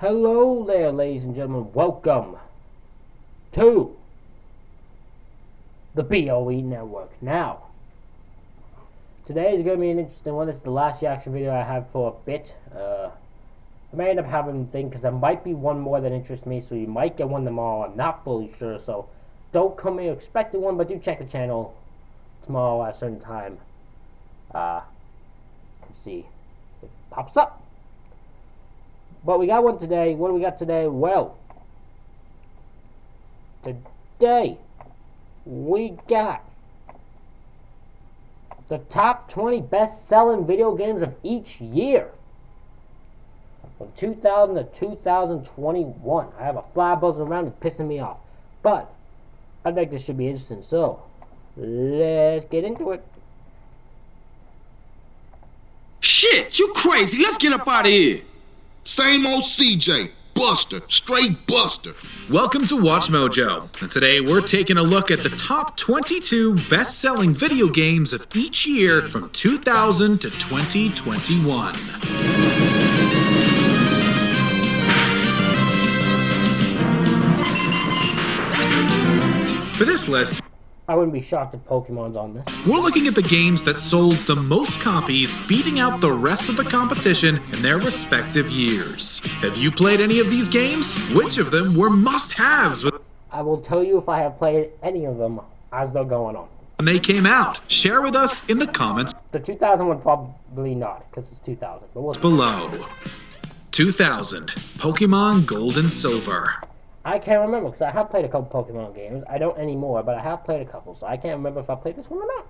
Hello there, ladies and gentlemen. Welcome to the BOE Network. Now, today is going to be an interesting one. This is the last reaction video I have for a bit. I may end up having a thing because there might be one more that interests me, so you might get one tomorrow. I'm not fully sure, so don't come here expecting one, but do check the channel tomorrow at a certain time. Let's see if it pops up. But we got one today. What do we got today? Well, today we got the top 20 best-selling video games of each year from 2000 to 2021. I have a fly buzzing around, it's pissing me off. But I think this should be interesting, so let's get into it. Shit, you crazy. Let's get up out of here. Same old CJ, Buster, straight Buster. Welcome to Watch Mojo, and today we're taking a look at the top 22 best-selling video games of each year from 2000 to 2021. For this list, I wouldn't be shocked if Pokemon's on this. we're looking at the games that sold the most copies, beating out the rest of the competition in their respective years. Have you played any of these games? Which of them were must-haves I will tell you if I have played any of them as they're going on. when they came out? Share with us in the comments The 2000 one probably not, because it's 2000. But we'll see. below. 2000, Pokemon Gold and Silver. I can't remember, because I have played a couple Pokemon games. I don't anymore, but I have played a couple, so I can't remember if I played this one or not.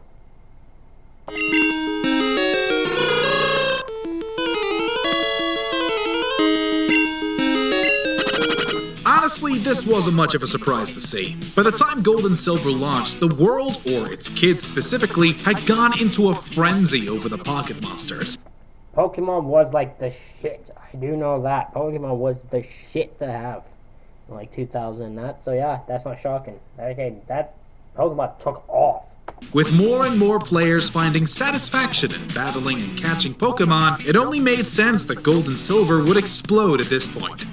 Honestly, this wasn't much of a surprise to see. By the time Gold and Silver launched, the world, or its kids specifically, had gone into a frenzy over the Pocket Monsters. Pokemon was like the shit. I do know that. Pokemon was the shit to have in like 2000 and that. So yeah, that's not shocking. That Pokemon took off. With more and more players finding satisfaction in battling and catching Pokemon, it only made sense that Gold and Silver would explode at this point.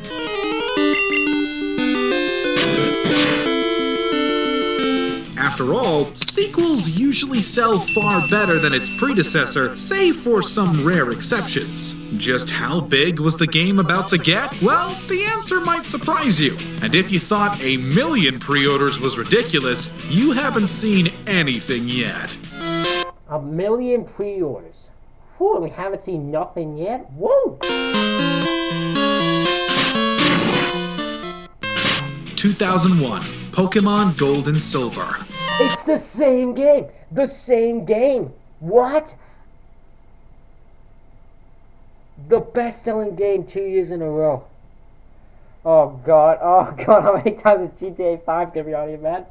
After all, sequels usually sell far better than its predecessor, save for some rare exceptions. Just how big was the game about to get? Well, the answer might surprise you. And if you thought 1 million pre-orders was ridiculous, you haven't seen anything yet. 1 million pre-orders. Whew, we haven't seen nothing yet. Woo! 2001, Pokemon Gold and Silver. It's the same game. The same game. What? The best-selling game 2 years in a row. Oh god. How many times is GTA 5 gonna be on here, man?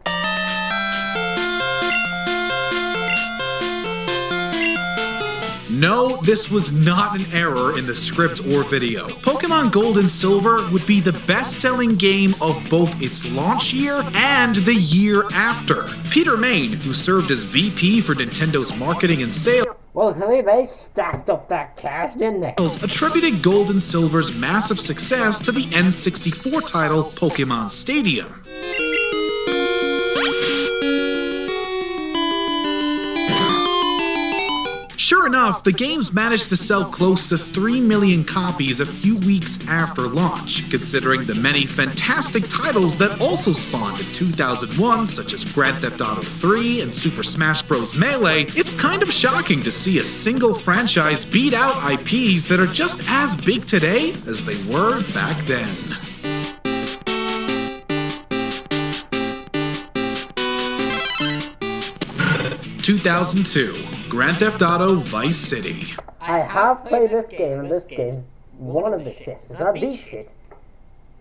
No, this was not an error in the script or video. Pokemon Gold and Silver would be the best-selling game of both its launch year and the year after. Peter Main, who served as VP for Nintendo's marketing and sales, Well, they stacked up that cash, didn't they? attributed Gold and Silver's massive success to the N64 title Pokemon Stadium. Sure enough, the games managed to sell close to 3 million copies a few weeks after launch. Considering the many fantastic titles that also spawned in 2001, such as Grand Theft Auto 3 and Super Smash Bros. Melee, it's kind of shocking to see a single franchise beat out IPs that are just as big today as they were back then. 2002, Grand Theft Auto Vice City. I have played this game, and this game is one of the shits. It's not the shit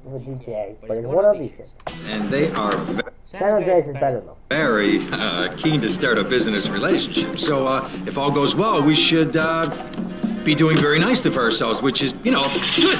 with GTA, but it's one of the shits. And they are San Andreas is better though. very keen to start a business relationship. So if all goes well, we should be doing very nicely for ourselves, which is, good.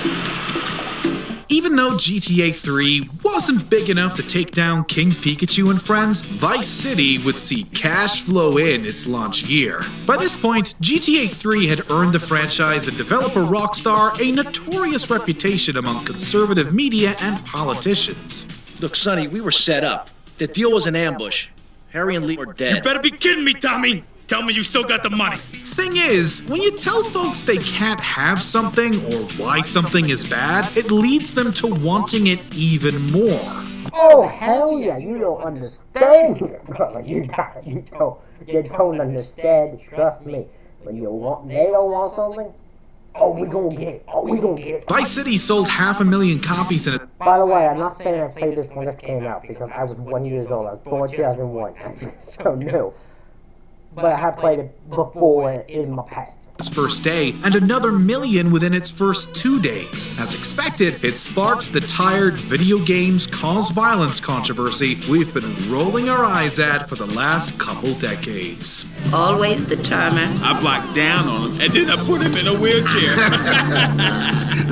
Even Even though GTA 3 wasn't big enough to take down King Pikachu and friends, Vice City would see cash flow in its launch year. By this point, GTA 3 had earned the franchise and developer Rockstar a notorious reputation among conservative media and politicians. Look, Sonny, we were set up. The deal was an ambush. Harry and Lee were dead. You better be kidding me, Tommy! Tell me you still got the money. Thing is, when you tell folks they can't have something or why something is bad, it leads them to wanting it even more. Oh, hell yeah, you don't understand it, brother. You don't understand, trust me. When they don't want something, oh, we gonna get it. Oh, we gonna get it. Vice City sold 500,000 copies in it. By the way, I'm not saying I played this when this came out, because I was 1 year old. I was born 2001, so no. But I have played it before in my past. Its first day, and another 1 million within its first 2 days. As expected, it sparked the tired video games cause violence controversy we've been rolling our eyes at for the last couple decades. Always the charmer. I blocked down on him, and then I put him in a wheelchair.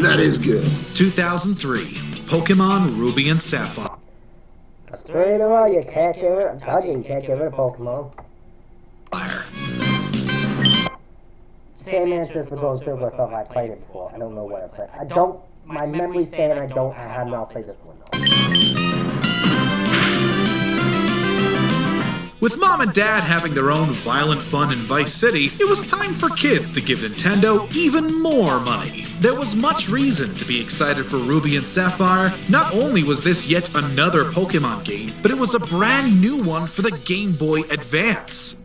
That is good. 2003, Pokemon Ruby and Sapphire. Straight away, you can't get rid of, I told you can't get rid of Pokemon. Same answer for Gold and Silver stuff. I played it before. I don't know what I played. My memory's saying I have not played this one though. With Mom and Dad having their own violent fun in Vice City, it was time for kids to give Nintendo even more money. There was much reason to be excited for Ruby and Sapphire. Not only was this yet another Pokemon game, but it was a brand new one for the Game Boy Advance.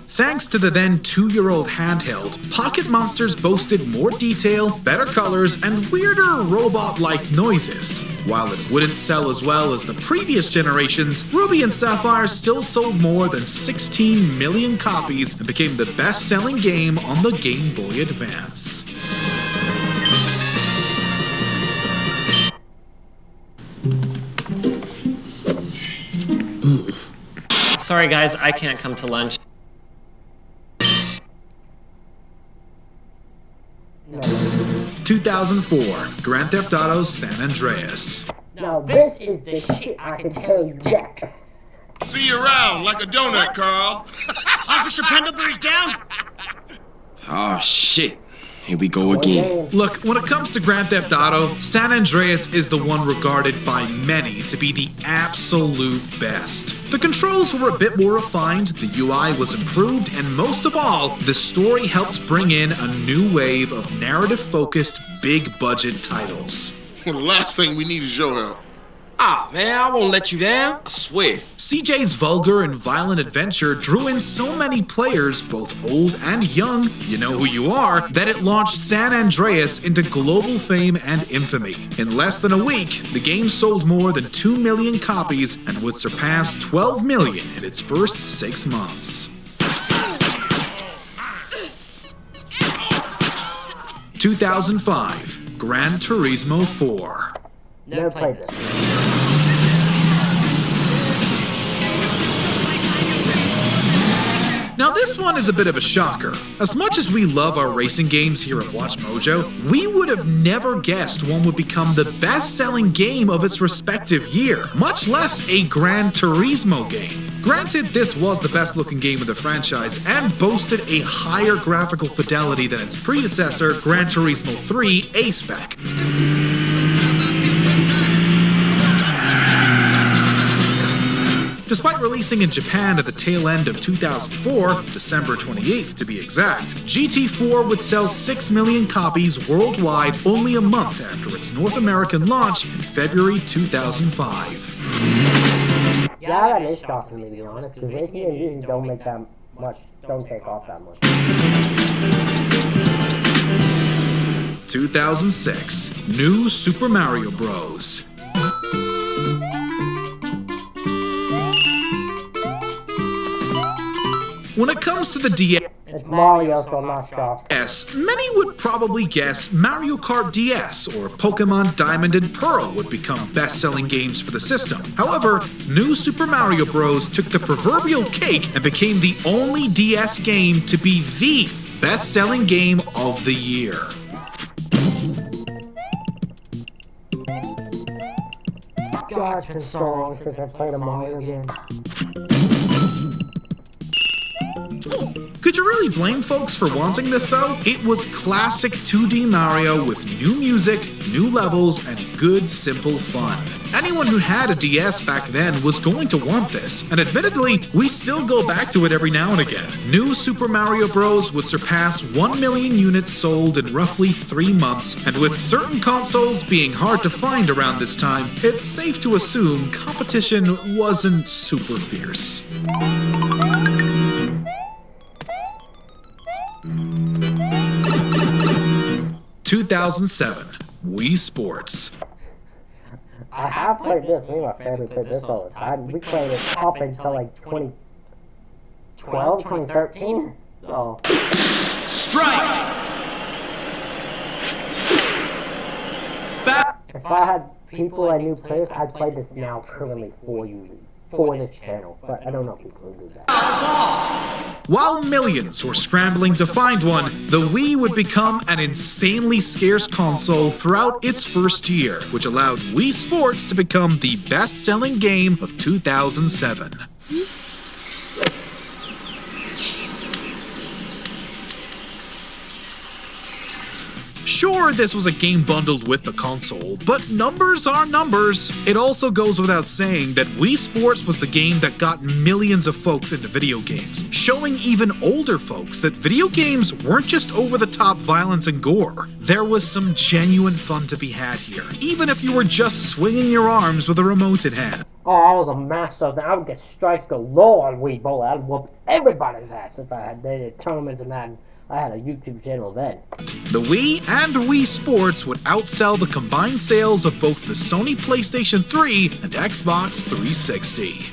Thanks to the then 2-year-old handheld, Pocket Monsters boasted more detail, better colors, and weirder robot-like noises. While it wouldn't sell as well as the previous generations, Ruby and Sapphire still sold more than 16 million copies and became the best-selling game on the Game Boy Advance. Sorry guys, I can't come to lunch. 2004, Grand Theft Auto San Andreas. Now this is the shit, I can tell you that. See you around like a donut, Carl. Officer Pendlebury's down. Oh, shit. Here we go again. Look, when it comes to Grand Theft Auto, San Andreas is the one regarded by many to be the absolute best. The controls were a bit more refined, the UI was improved, and most of all, the story helped bring in a new wave of narrative-focused, big-budget titles. Well, the last thing we need is your help. Ah, man, I won't let you down. I swear. CJ's vulgar and violent adventure drew in so many players, both old and young, you know who you are, that it launched San Andreas into global fame and infamy. In less than a week, the game sold more than 2 million copies and would surpass 12 million in its first 6 months. 2005, Gran Turismo 4. Never played this. Now this one is a bit of a shocker. As much as we love our racing games here at Watch Mojo, we would have never guessed one would become the best-selling game of its respective year, much less a Gran Turismo game. Granted, this was the best-looking game of the franchise and boasted a higher graphical fidelity than its predecessor, Gran Turismo 3 A-Spec. Despite releasing in Japan at the tail end of 2004, December 28th to be exact, GT4 would sell 6 million copies worldwide only a month after its North American launch in February 2005. Yeah, that is shocking to be honest, because racing games usually don't make that much, don't take off that much. 2006, New Super Mario Bros. When it comes to the DS... It's Mario, so I'm not shocked. Yes, many would probably guess Mario Kart DS or Pokemon Diamond and Pearl would become best-selling games for the system. However, New Super Mario Bros. Took the proverbial cake and became the only DS game to be the best-selling game of the year. God, it's been so long since I played a Mario game. Could you really blame folks for wanting this though? It was classic 2D Mario with new music, new levels, and good simple fun. Anyone who had a DS back then was going to want this, and admittedly, we still go back to it every now and again. New Super Mario Bros. Would surpass 1 million units sold in roughly 3 months, and with certain consoles being hard to find around this time, it's safe to assume competition wasn't super fierce. (2007) Wii Sports. I have played this. Me and my family played this all the time. We played it up until like 2012, 2013. So. Strike! If I had people I knew play this, I'd play this now currently for you, for this channel. But I don't know people who do that. While millions were scrambling to find one, the Wii would become an insanely scarce console throughout its first year, which allowed Wii Sports to become the best-selling game of 2007. Sure, this was a game bundled with the console, but numbers are numbers. It also goes without saying that Wii Sports was the game that got millions of folks into video games, showing even older folks that video games weren't just over-the-top violence and gore. There was some genuine fun to be had here, even if you were just swinging your arms with a remote in hand. Oh, I was a master. I would get strikes galore on Wii Bowl. I'd whoop everybody's ass if I had the tournaments and that. I had a YouTube channel then. The Wii and Wii Sports would outsell the combined sales of both the Sony PlayStation 3 and Xbox 360.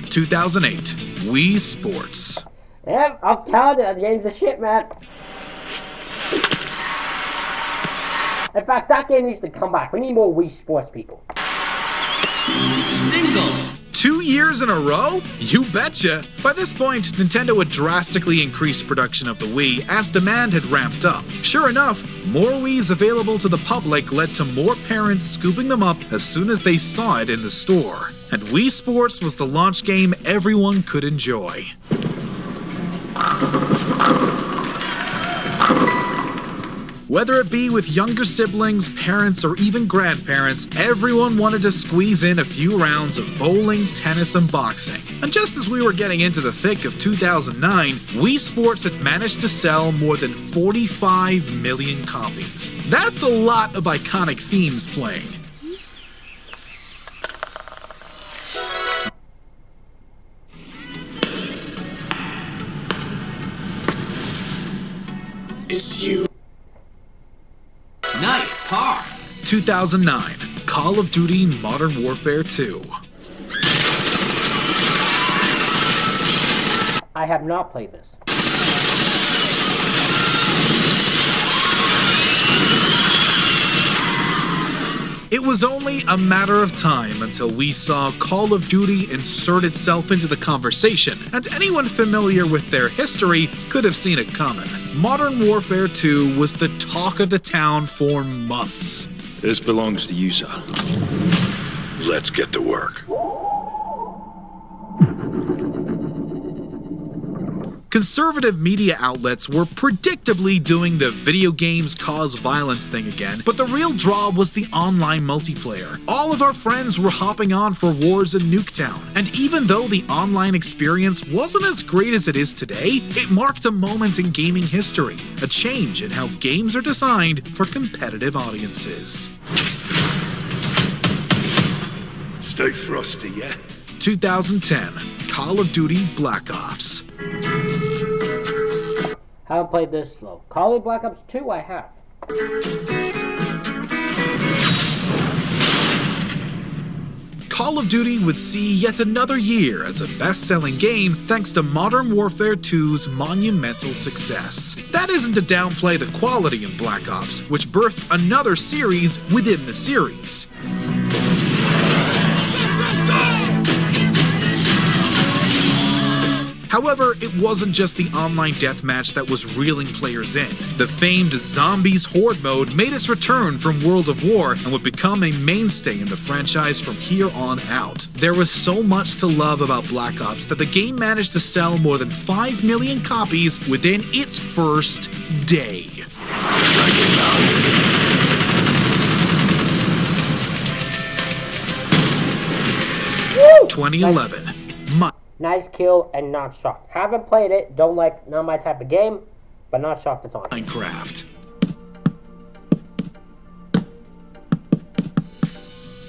(2008) Wii Sports. Yep, I'm telling you, that game's a shit, man. In fact, that game needs to come back. We need more Wii Sports people. Single! 2 years in a row? You betcha! By this point, Nintendo had drastically increased production of the Wii as demand had ramped up. Sure enough, more Wiis available to the public led to more parents scooping them up as soon as they saw it in the store. And Wii Sports was the launch game everyone could enjoy. Whether it be with younger siblings, parents, or even grandparents, everyone wanted to squeeze in a few rounds of bowling, tennis, and boxing. And just as we were getting into the thick of 2009, Wii Sports had managed to sell more than 45 million copies. That's a lot of iconic themes playing. It's you. Nice car! 2009, Call of Duty Modern Warfare 2. I have not played this. It was only a matter of time until we saw Call of Duty insert itself into the conversation, and anyone familiar with their history could have seen it coming. Modern Warfare 2 was the talk of the town for months. This belongs to you, sir. Let's get to work. Conservative media outlets were predictably doing the video games cause violence thing again, but the real draw was the online multiplayer. All of our friends were hopping on for wars in Nuketown, and even though the online experience wasn't as great as it is today, it marked a moment in gaming history, a change in how games are designed for competitive audiences. Stay frosty, yeah? 2010, Call of Duty Black Ops. Haven't played this slow. Call of Black Ops 2 I have. Call of Duty would see yet another year as a best-selling game thanks to Modern Warfare 2's monumental success. That isn't to downplay the quality in Black Ops, which birthed another series within the series. However, it wasn't just the online deathmatch that was reeling players in. The famed Zombies Horde mode made its return from World of War and would become a mainstay in the franchise from here on out. There was so much to love about Black Ops that the game managed to sell more than 5 million copies within its first day. 2011. Nice kill and not shocked. Haven't played it, don't like, not my type of game, but not shocked at all. Minecraft.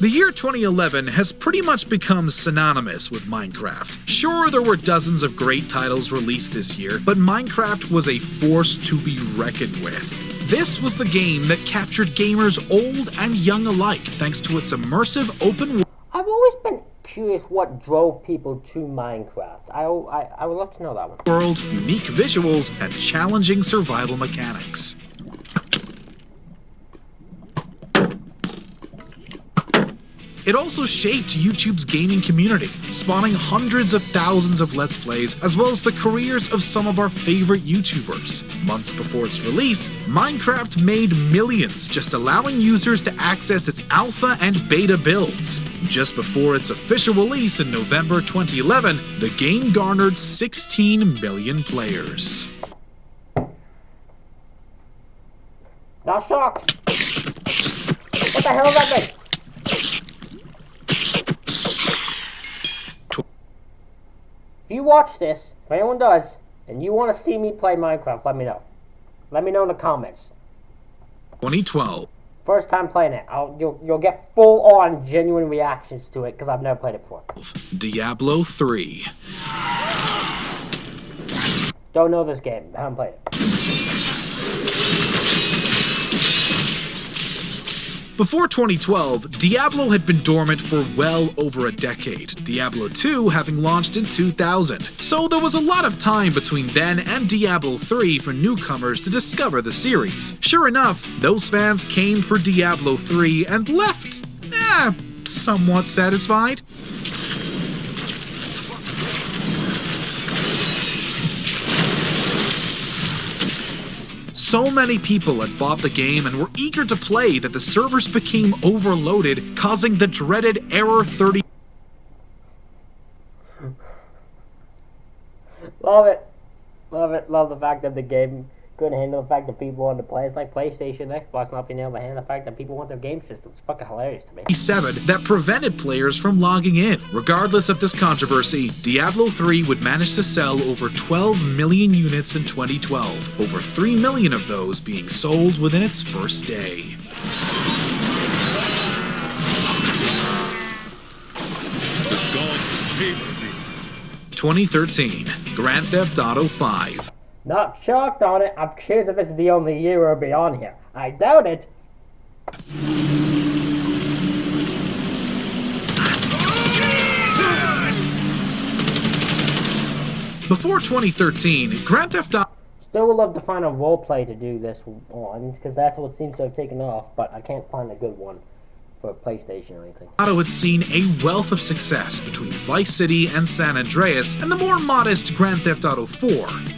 The year 2011 has pretty much become synonymous with Minecraft. Sure, there were dozens of great titles released this year, but Minecraft was a force to be reckoned with. This was the game that captured gamers old and young alike thanks to its immersive open world. I've always been curious what drove people to Minecraft. I would love to know that one. World, unique visuals, and challenging survival mechanics. It also shaped YouTube's gaming community, spawning hundreds of thousands of Let's Plays, as well as the careers of some of our favorite YouTubers. Months before its release, Minecraft made millions, just allowing users to access its alpha and beta builds. Just before its official release in November 2011, the game garnered 16 million players. Not shocked. What the hell is that thing? If you watch this, if anyone does, and you want to see me play Minecraft, let me know. Let me know in the comments. 2012. First time playing it. You'll get full-on genuine reactions to it, because I've never played it before. Diablo 3. Don't know this game. I haven't played it. Before 2012, Diablo had been dormant for well over a decade, Diablo 2 having launched in 2000. So there was a lot of time between then and Diablo 3 for newcomers to discover the series. Sure enough, those fans came for Diablo 3 and left, somewhat satisfied. So many people had bought the game and were eager to play that the servers became overloaded, causing the dreaded Error 30. Love it. Love it. Love the fact that the game couldn't handle the fact that people wanted to play. It's like PlayStation, Xbox not being able to handle the fact that people want their game systems. It's fucking hilarious to me. That prevented players from logging in. Regardless of this controversy, Diablo 3 would manage to sell over 12 million units in 2012, over 3 million of those being sold within its first day. The gods favor me. 2013, Grand Theft Auto 5. Not shocked on it. I'm curious if this is the only year we'll be on here. I doubt it. Before 2013, Grand Theft Auto Still would love to find a roleplay to do this on, because that's what seems to have taken off, but I can't find a good one for PlayStation or anything. Auto had seen a wealth of success between Vice City and San Andreas and the more modest Grand Theft Auto 4.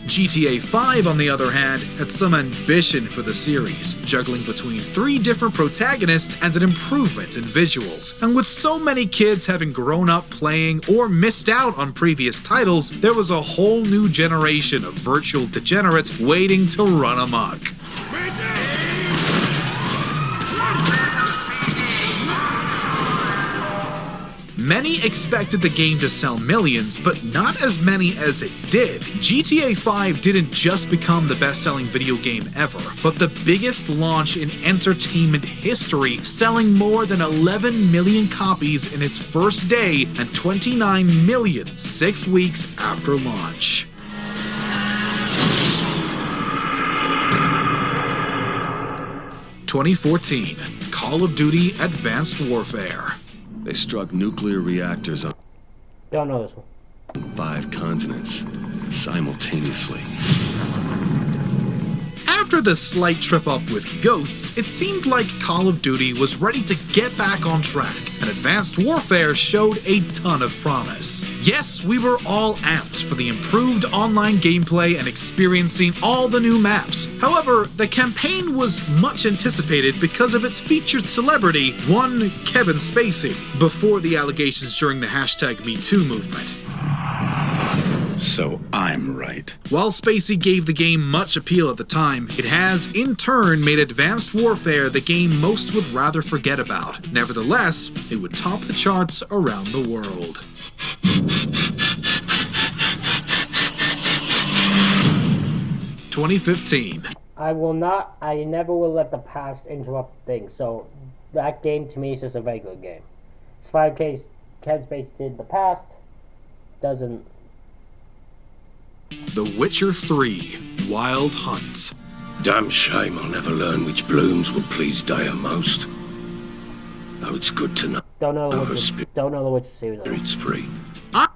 GTA 5, on the other hand, had some ambition for the series, juggling between 3 different protagonists and an improvement in visuals. And with so many kids having grown up playing or missed out on previous titles, there was a whole new generation of virtual degenerates waiting to run amok. Many expected the game to sell millions, but not as many as it did. GTA 5 didn't just become the best-selling video game ever, but the biggest launch in entertainment history, selling more than 11 million copies in its first day and 29 million 6 weeks after launch. (2014) Call of Duty Advanced Warfare. They struck nuclear reactors on Don't know this one. 5 continents simultaneously. After the slight trip up with ghosts, it seemed like Call of Duty was ready to get back on track, and Advanced Warfare showed a ton of promise. Yes, we were all amped for the improved online gameplay and experiencing all the new maps. However, the campaign was much anticipated because of its featured celebrity, one Kevin Spacey, before the allegations during the #MeToo movement. So I'm right. While Spacey gave the game much appeal at the time, it has, in turn, made Advanced Warfare the game most would rather forget about. Nevertheless, it would top the charts around the world. (2015) I never will let the past interrupt things, so that game to me is just a regular game. Despite case Kevin Spacey did in the past, doesn't. The Witcher 3: Wild Hunt. Damn shame I'll never learn which blooms will please Daya most. Though it's good to know. Don't know the Witcher series. It's free.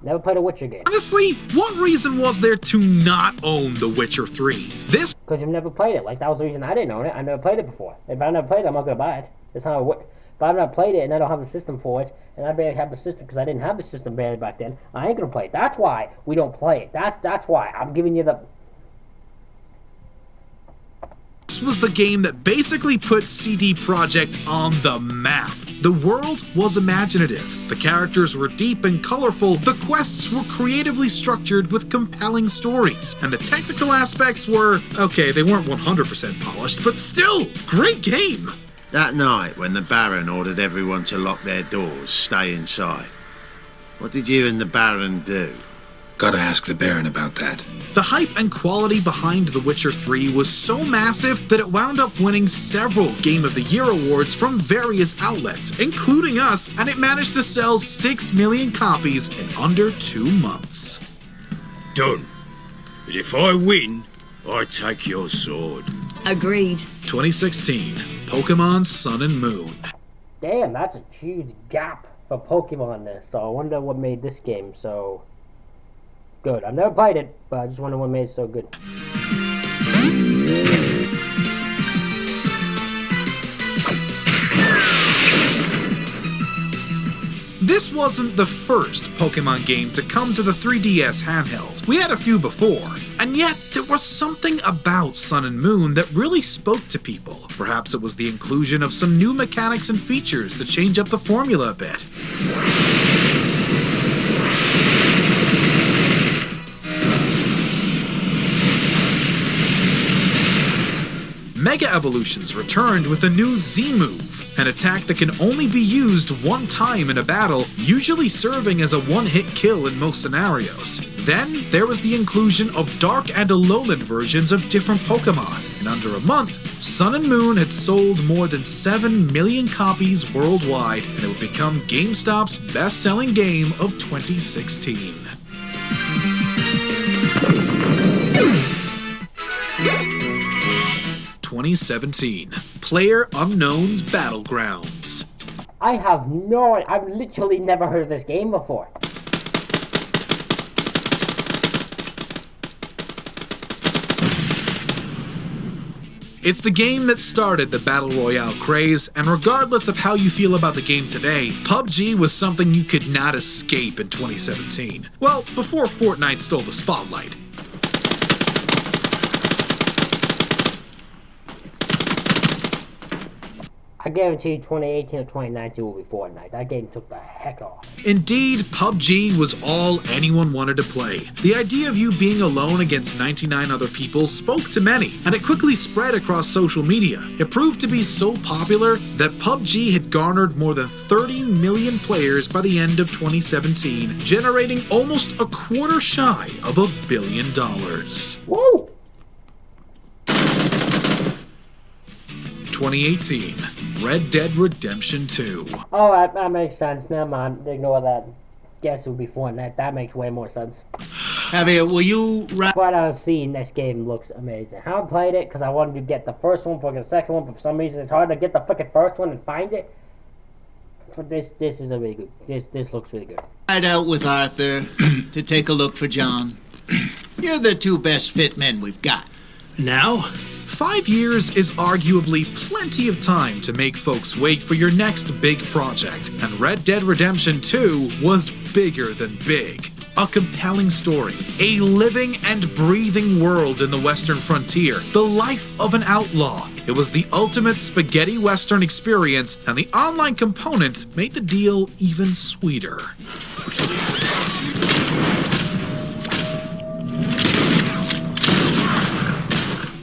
Never played a Witcher game. Honestly, what reason was there to not own The Witcher 3? This? Because you've never played it. Like, that was the reason I didn't own it. I never played it before. If I never played it, I'm not going to buy it. That's how it works. If I've not played it and I don't have the system for it, and I barely have the system because I didn't have the system barely back then, I ain't going to play it. That's why we don't play it. That's why. I'm giving you the... This was the game that basically put CD Projekt on the map. The world was imaginative, the characters were deep and colorful, the quests were creatively structured with compelling stories, and the technical aspects were, okay, they weren't 100% polished, but still, great game! That night, when the Baron ordered everyone to lock their doors, stay inside, what did you and the Baron do? Gotta ask the Baron about that. The hype and quality behind The Witcher 3 was so massive that it wound up winning several Game of the Year awards from various outlets, including us, and it managed to sell 6 million copies in under 2 months. Done. But if I win, I take your sword. Agreed. 2016, Pokemon Sun and Moon. Damn, that's a huge gap for Pokemon there. So I wonder what made this game so good. I've never played it, but I just wonder what made it so good. This wasn't the first Pokemon game to come to the 3DS handheld. We had a few before, and yet there was something about Sun and Moon that really spoke to people. Perhaps it was the inclusion of some new mechanics and features to change up the formula a bit. Mega Evolutions returned with a new Z-move, an attack that can only be used one time in a battle, usually serving as a one-hit kill in most scenarios. Then, there was the inclusion of Dark and Alolan versions of different Pokemon. In under a month, Sun and Moon had sold more than 7 million copies worldwide, and it would become GameStop's best-selling game of 2016. (2017) PlayerUnknown's Battlegrounds. I've literally never heard of this game before. It's the game that started the Battle Royale craze, and regardless of how you feel about the game today, PUBG was something you could not escape in 2017. Well, before Fortnite stole the spotlight. I guarantee 2018 or 2019 will be Fortnite. That game took the heck off. Indeed, PUBG was all anyone wanted to play. The idea of you being alone against 99 other people spoke to many, and it quickly spread across social media. It proved to be so popular that PUBG had garnered more than 30 million players by the end of 2017, generating almost a quarter shy of $1 billion. Woo! 2018, Red Dead Redemption 2. Oh, that makes sense. Never mind. Ignore that. Guess it would be Fortnite. That makes way more sense. Javier, will you... What I was seeing, this game looks amazing. I haven't played it because I wanted to get the first one before I get the second one, but for some reason it's hard to get the freaking first one and find it. this is a really good. This looks really good. Ride out with Arthur to take a look for John. You're the two best fit men we've got. Now? 5 years is arguably plenty of time to make folks wait for your next big project, and Red Dead Redemption 2 was bigger than big. A compelling story, a living and breathing world in the Western frontier, the life of an outlaw. It was the ultimate spaghetti Western experience, and the online component made the deal even sweeter.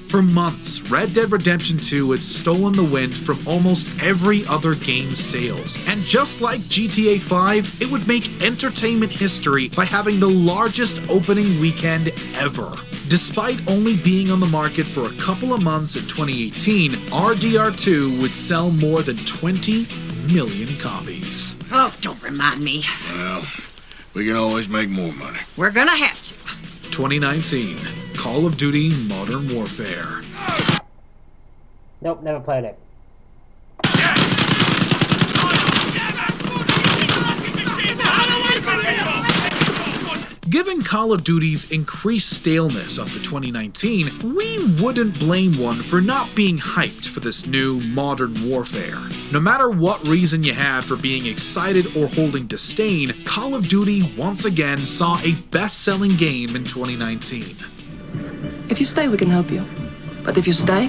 For months, Red Dead Redemption 2 had stolen the wind from almost every other game's sales. And just like GTA 5, it would make entertainment history by having the largest opening weekend ever. Despite only being on the market for a couple of months in 2018, RDR2 would sell more than 20 million copies. Oh, don't remind me. Well, we can always make more money. We're gonna have to. 2019, Call of Duty Modern Warfare. Nope, never played it. Given Call of Duty's increased staleness up to 2019, we wouldn't blame one for not being hyped for this new Modern Warfare. No matter what reason you had for being excited or holding disdain, Call of Duty once again saw a best-selling game in 2019. If you stay, we can help you. But if you stay,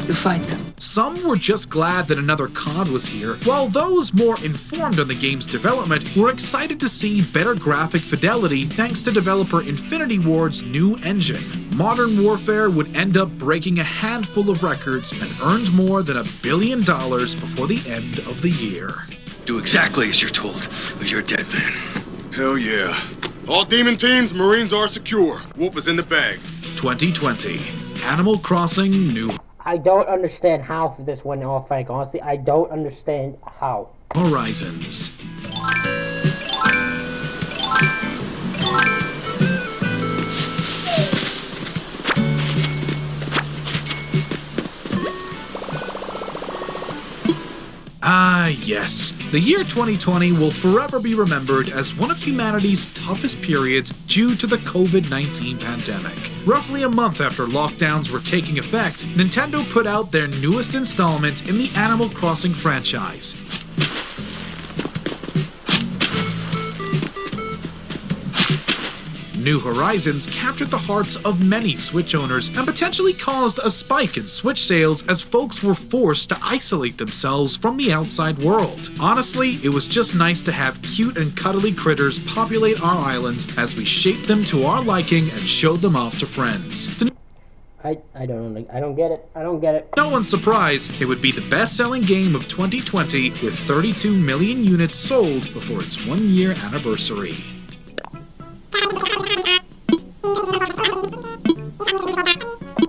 you fight. Some were just glad that another COD was here, while those more informed on the game's development were excited to see better graphic fidelity thanks to developer Infinity Ward's new engine. Modern Warfare would end up breaking a handful of records and earned more than $1 billion before the end of the year. Do exactly as you're told, or you're dead, man. Hell yeah. All demon teams, Marines are secure. Wolf is in the bag. 2020, Animal Crossing New I don't understand how this went off, Frank. Honestly, I don't understand how. Horizons. Ah, yes. The year 2020 will forever be remembered as one of humanity's toughest periods due to the COVID-19 pandemic. Roughly a month after lockdowns were taking effect, Nintendo put out their newest installment in the Animal Crossing franchise. New Horizons captured the hearts of many Switch owners and potentially caused a spike in Switch sales as folks were forced to isolate themselves from the outside world. Honestly, it was just nice to have cute and cuddly critters populate our islands as we shaped them to our liking and showed them off to friends. I don't get it. I don't get it. No one's surprised it would be the best-selling game of 2020 with 32 million units sold before its 1-year anniversary.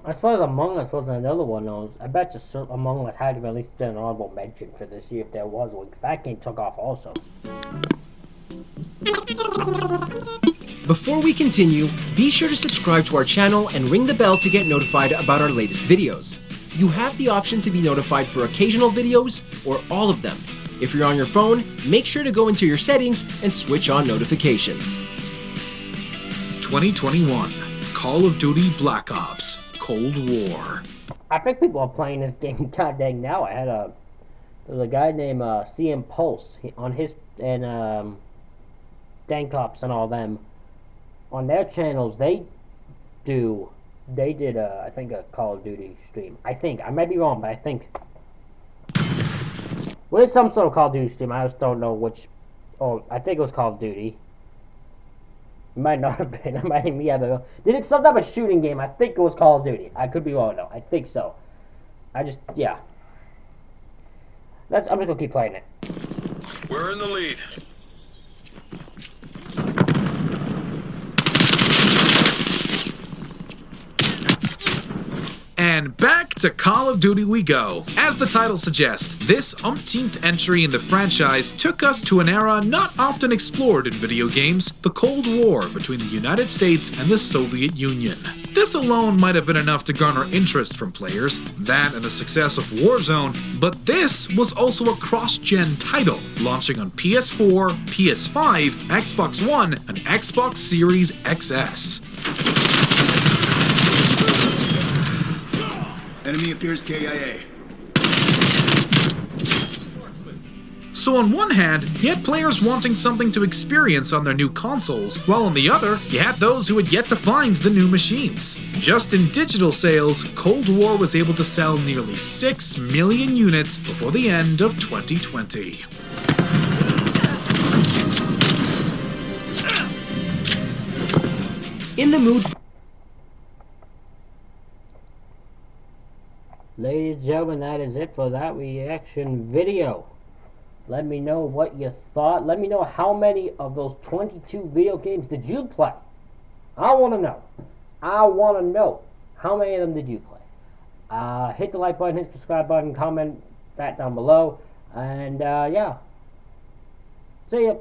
I suppose Among Us wasn't another one of those. I bet you Among Us had to at least been an honorable mention for this year if there was one, because that game took off also. Before we continue, be sure to subscribe to our channel and ring the bell to get notified about our latest videos. You have the option to be notified for occasional videos or all of them. If you're on your phone, make sure to go into your settings and switch on notifications. 2021, Call of Duty Black Ops Cold War. I think people are playing this game god dang now. There was a guy named CM Pulse on his and Dank Ops and all them on their channels. They did I think a Call of Duty stream. I think I might be wrong, but I think well, it's some sort of Call of Duty stream. I just don't know which. Oh, I think it was Call of Duty. It might not have been. It might be either. Did it some type of shooting game? I think it was Call of Duty. I could be wrong though. I think so. Yeah. I'm just gonna keep playing it. We're in the lead. And back to Call of Duty we go. As the title suggests, this umpteenth entry in the franchise took us to an era not often explored in video games, the Cold War between the United States and the Soviet Union. This alone might have been enough to garner interest from players, that and the success of Warzone, but this was also a cross-gen title, launching on PS4, PS5, Xbox One, and Xbox Series XS. Enemy appears KIA. So on one hand, you had players wanting something to experience on their new consoles, while on the other, you had those who had yet to find the new machines. Just in digital sales, Cold War was able to sell nearly 6 million units before the end of 2020. In the mood for Ladies and gentlemen, that is it for that reaction video. Let me know what you thought. Let me know how many of those 22 video games did you play. I want to know. I want to know how many of them did you play. Hit the like button, hit the subscribe button, comment that down below. And yeah. See ya.